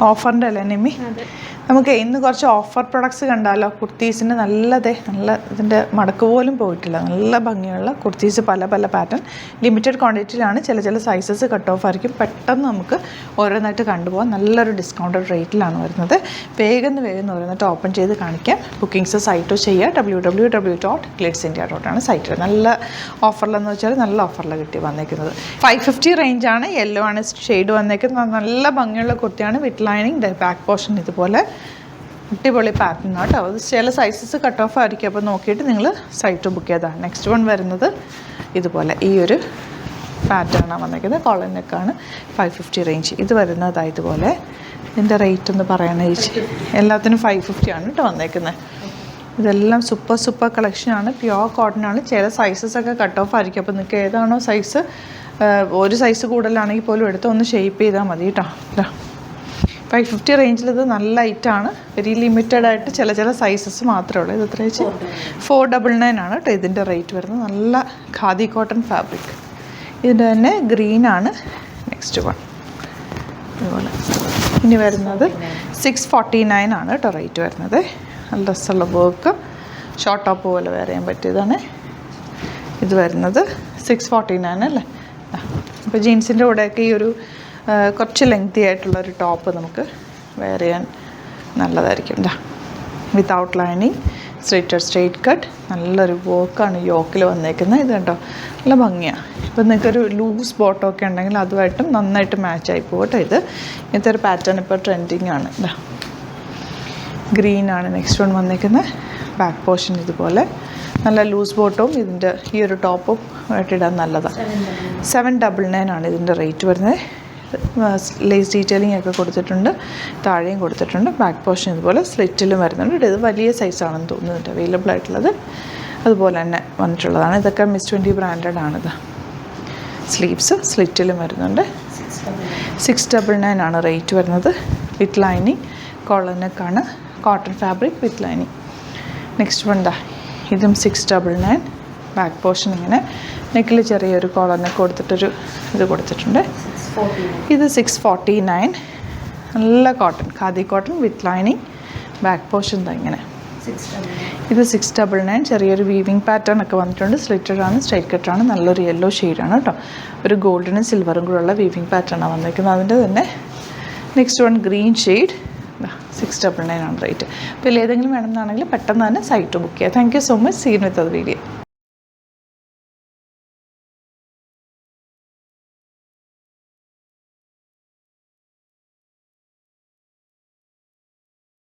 ഓഫറിൻ്റെ അല്ലേ നിമ്മി? നമുക്ക് ഇന്ന് കുറച്ച് ഓഫർ പ്രൊഡക്ട്സ് കണ്ടാലോ? കുർത്തീസിന് നല്ല ഇതിൻ്റെ മടക്ക് പോലും പോയിട്ടില്ല. നല്ല ഭംഗിയുള്ള കുർത്തീസ്, പല പല പാറ്റേൺ, ലിമിറ്റഡ് ക്വാണ്ടിറ്റിയിലാണ്. ചില സൈസസ് കട്ട് ഓഫ് ആയിരിക്കും. പെട്ടെന്ന് നമുക്ക് ഓരോന്നായിട്ട് കണ്ടുപോകാം. നല്ലൊരു ഡിസ്കൗണ്ടഡ് റേറ്റിലാണ് വരുന്നത്. വേഗം ഓരോന്നായിട്ട് ഓപ്പൺ ചെയ്ത് കാണിക്കാം. ബുക്കിംഗ്സ് സൈറ്റ് ചെയ്യുക. www.glitzindia.com site. നല്ല ഓഫറിലെന്ന് വെച്ചാൽ നല്ല ഓഫറിലാണ് വന്നേക്കുന്നത്. 550 റേഞ്ചാണ്. യെല്ലോ ആണ് ഷെയ്ഡ് വന്നേക്കുന്നത്. നല്ല ഭംഗിയുള്ള കുർത്തിയാണ്. വിത്ത് ലൈനിങ്, ബാക്ക് പോർഷൻ ഇതുപോലെ അടിപൊളി പാറ്റേൺ കേട്ടോ. അത് ചില സൈസസ് കട്ട് ഓഫ് ആയിരിക്കും. അപ്പോൾ നോക്കിയിട്ട് നിങ്ങൾ സൈറ്റ് ബുക്ക് ചെയ്തതാണ്. നെക്സ്റ്റ് വൺ വരുന്നത് ഇതുപോലെ ഈ ഒരു പാറ്റേണാണ് വന്നേക്കുന്നത്. കോളർ നെക്കാണ്. 550 റേഞ്ച്. ഇത് വരുന്നത് ഇതുപോലെ. ഇതിൻ്റെ റേറ്റ് ഒന്ന് പറയണേ ചേച്ചി? എല്ലാത്തിനും 550 ആണ് കേട്ടോ വന്നേക്കുന്നത്. ഇതെല്ലാം സൂപ്പർ കളക്ഷനാണ്. പ്യുവർ കോട്ടൺ ആണ്. ചില സൈസസൊക്കെ കട്ട് ഓഫ് ആയിരിക്കും. അപ്പോൾ നിങ്ങൾക്ക് ഏതാണോ സൈസ്, ഒരു സൈസ് കൂടുതലാണെങ്കിൽ പോലും എടുത്ത് ഒന്ന് ഷേപ്പ് ചെയ്താൽ മതി കേട്ടോ. 550 റേഞ്ചിൽ ഇത് നല്ല ഐറ്റാണ്. വെരി ലിമിറ്റഡ് ആയിട്ട് ചില സൈസസ് മാത്രമേ ഉള്ളൂ. ഇത് എത്ര വെച്ച് 499 ആണ് കേട്ടോ ഇതിൻ്റെ റേറ്റ് വരുന്നത്. നല്ല ഖാദി കോട്ടൺ ഫാബ്രിക്. ഇതിൻ്റെ തന്നെ ഗ്രീനാണ് നെക്സ്റ്റ് വൺ. അതുപോലെ ഇനി വരുന്നത് 649 ആണ് കേട്ടോ റേറ്റ് വരുന്നത്. നല്ല രസമുള്ള വർക്ക്, ഷോർട്ട് ടോപ്പ് പോലെ വെയർ ചെയ്യാൻ പറ്റിയതാണ്. ഇത് വരുന്നത് 649 അല്ലേ. അപ്പോൾ ജീൻസിൻ്റെ കൂടെയൊക്കെ ഈ ഒരു കുറച്ച് ലെങ്തി ആയിട്ടുള്ളൊരു ടോപ്പ് നമുക്ക് വെയർ ചെയ്യാൻ നല്ലതായിരിക്കും. വിത്തൗട്ട് ലൈനിങ്, സ്ട്രെയിറ്റ് കട്ട്, നല്ലൊരു വർക്കാണ് യോക്കിൽ വന്നേക്കുന്നത്. ഇത് കണ്ടോ, നല്ല ഭംഗിയാണ്. ഇപ്പം നിങ്ങൾക്കൊരു ലൂസ് ബോട്ടമൊക്കെ ഉണ്ടെങ്കിൽ അതുമായിട്ടും നന്നായിട്ട് മാച്ചായി പോകട്ടെ. ഇങ്ങനത്തെ ഒരു പാറ്റേൺ ഇപ്പോൾ ട്രെൻഡിങ് ആണ്. ഗ്രീനാണ് നെക്സ്റ്റ് വൺ വന്നേക്കുന്നത്. ബാക്ക് പോർഷൻ ഇതുപോലെ നല്ല ലൂസ് ബോട്ടവും ഇതിൻ്റെ ഈ ഒരു ടോപ്പും ആയിട്ടിടാൻ നല്ലതാണ്. 799 ആണ് ഇതിൻ്റെ റേറ്റ് വരുന്നത്. ലേസ് ഡീറ്റെയിലിംഗ് ഒക്കെ കൊടുത്തിട്ടുണ്ട്, താഴെയും കൊടുത്തിട്ടുണ്ട്. ബാക്ക് പോർഷൻ ഇതുപോലെ സ്ലിറ്റിലും വരുന്നുണ്ട്. ഇത് വലിയ സൈസാണെന്ന് തോന്നുന്നുണ്ട് അവൈലബിൾ ആയിട്ടുള്ളത്. അതുപോലെ തന്നെ വന്നിട്ടുള്ളതാണ്. ഇതൊക്കെ മിസ് 20 ബ്രാൻഡഡ് ആണിത്. സ്ലീവ്സ് സ്ലിറ്റിലും വരുന്നുണ്ട്. 699 ആണ് റേറ്റ് വരുന്നത്. വിത്ത് ലൈനിങ്, കോളർ നെക്കാണ്. Cotton fabric with lining. Next one ഇതും 699. ബാക്ക് പോർഷൻ ഇങ്ങനെ നെക്കിൽ ചെറിയൊരു കോളർ നെക്ക് കൊടുത്തിട്ടൊരു ഇത് കൊടുത്തിട്ടുണ്ട്. ഇത് 649. നല്ല cotton, khadi cotton with lining. Back portion ഇങ്ങനെ. ഇത് 699. ചെറിയൊരു വീവിങ് പാറ്റേൺ ഒക്കെ വന്നിട്ടുണ്ട്. സ്ലിറ്റഡ് ആണ്, സ്ട്രൈറ്റ് കട്ടാണ്. നല്ലൊരു യെല്ലോ ഷെയ്ഡാണ് കേട്ടോ. ഒരു ഗോൾഡനും സിൽവറും കൂടെയുള്ള വീവിങ് പാറ്റേണാണ് വന്നിരിക്കുന്നത്. അതിൻ്റെ തന്നെ നെക്സ്റ്റ് വൺ ഗ്രീൻ ഷെയ്ഡ്. 699 ആണ് റേറ്റ്. അപ്പോൾ ഇതിലേതെങ്കിലും വേണമെന്നാണെങ്കിൽ പെട്ടെന്ന് തന്നെ സൈറ്റ് ബുക്ക് ചെയ്യുക. Thank you so much. Scene with അത് വീഡിയോ.